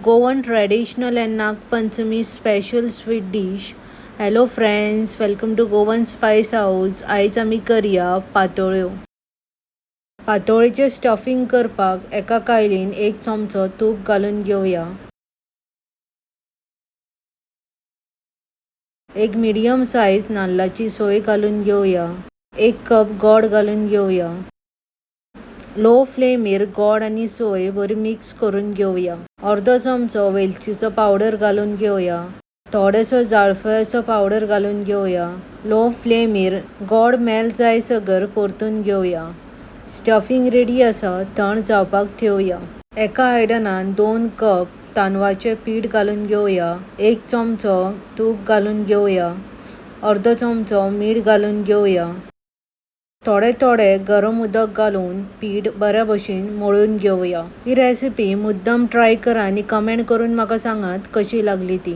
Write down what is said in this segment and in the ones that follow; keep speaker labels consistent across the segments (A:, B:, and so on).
A: Goan traditional and Nagpanchmi special sweet dish. Hello friends, welcome to Goan Spice House. आयज आमी करया पातोळ्यो. पातोळीचे stuffing करपाक एका कायलीन 1 चमचो तूप घालून घेवया. एक मीडियम साइज नाल्लाची सोय घालून घेवया. 1 कप गोड घालून घेवया. लो फ्लेमीर गोड आणि सोय बरी मिक्स करून घेवया. अर्धो चमचो वेलचीचो पावडर घालून घेवया. थोडेसो जायफळाचो पावडर घालून घेवया. लो फ्लेमीर गोड मेल्ट जायसर परतून घेवया. स्टफिंग रेडी आसा, थंड जावपाक ठेवया. एका आयदनान 2 कप तांदळाचे पीठ घालून घेवया. 1 चमचो तूप घालून घेवया. अर्धो चमचो मीठ घालून घेवया. थोडे गरम उदक घालून पीठ बऱ्या भशेन मळून घेवया. ही रेसिपी मुद्दाम ट्राय करा आणि कमेंट करून म्हाका सांगात कशी लागली ती.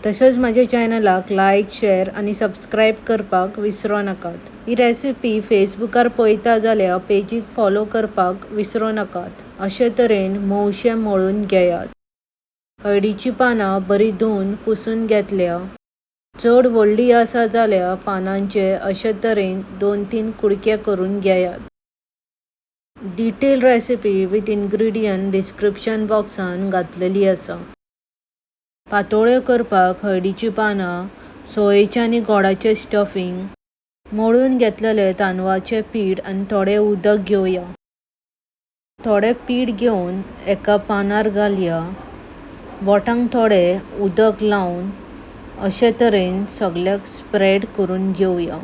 A: तसंच माझ्या चॅनलाक लाईक, शेअर आणि सबस्क्राईब करपाक विसरू नकात. ही रेसिपी फेसबुकार पळयता जाल्यार पेजीक फॉलो करपाक विसरू नकात. अशे तरेन मोवशे मळून घेयात. हळदीची पानां बरी धुवन पुसून घेतल्या. चड व्हडली आसा जाल्यार पानांचे अशे तरेन 2-3 कुडके करून घेयात. Detail recipe with ingredient description बॉक्सान घातलेली आसा. पातोळ्यो करपाक हळदीची पानां, सोयेचें आनी गोडाचें स्टफिंग, मळून घेतलेले तांदळाचें पीठ आनी थोडे उदक घेवया. थोडे पीठ घेवन एका पानार घालया. बोटांक थोडे उदक लावन अशे तरेन सगळ्याक स्प्रेड करून घेवया.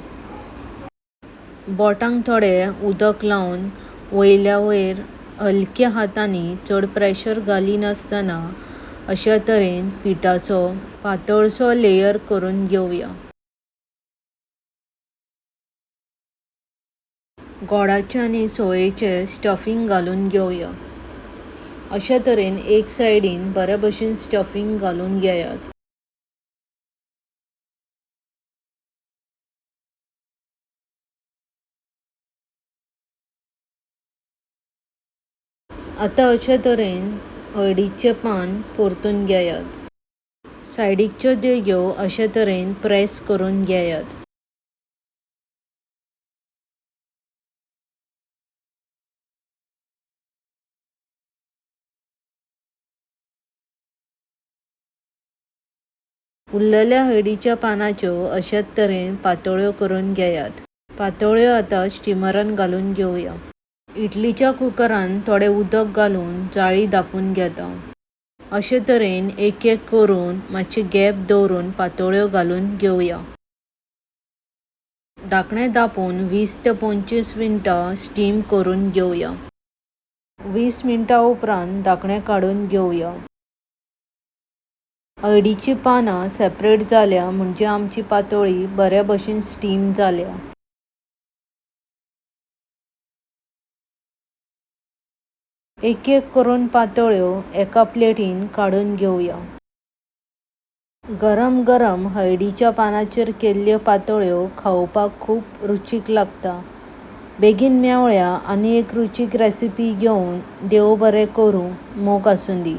A: बोटांक थोडे उदक लावन वयल्या वयर हलक्या हातांनी चड प्रेशर घालिनासतना अशा तरेन पिठाचो पातळसो लेयर करून घेवया. गोडाचे आनी सोयेचे स्टफिंग घालून घेवया. अशा तरेन एक सायडीन बऱ्या भशेन स्टफिंग घालून घेयात. आता अशा तरेन हळदीचे पान परतून घेयात. सायडीच्यो देगो अशे तरेन प्रेस करून घेयात. उरलेल्या हळदीच्या पानांच्यो अशाच तरेन पातोळ्यो करून घेयात. पातोळ्यो आता स्टिमरान घालून घेवया. इडलीच्या कुकरान थोडे उदक घालून जाळी धापून घेता. अशे तरेन एक करून मातशे गॅप दवरून पातोळ्यो घालून घेवया. धाकणें धापून 20 ते 25 मिनटां स्टीम करून घेवया. 20 मिनटां उपरांत धाकणें काढून घेवया. हळदीची पानां सेपरेट जाल्या म्हणजे आमची पातोळी बऱ्या भशेन स्टीम जाल्या. एक करून पातोळ्यो एका प्लेटीन काढून घेवया. गरम गरम हळदीच्या पानाचेर केल्ल्यो पातोळ्यो खावपाक खूब रुचीक लागता. बेगीन मेवळ्या आनी एक रुचीक रेसिपी घेवन देव बरें करूं. मोग आसूं दी.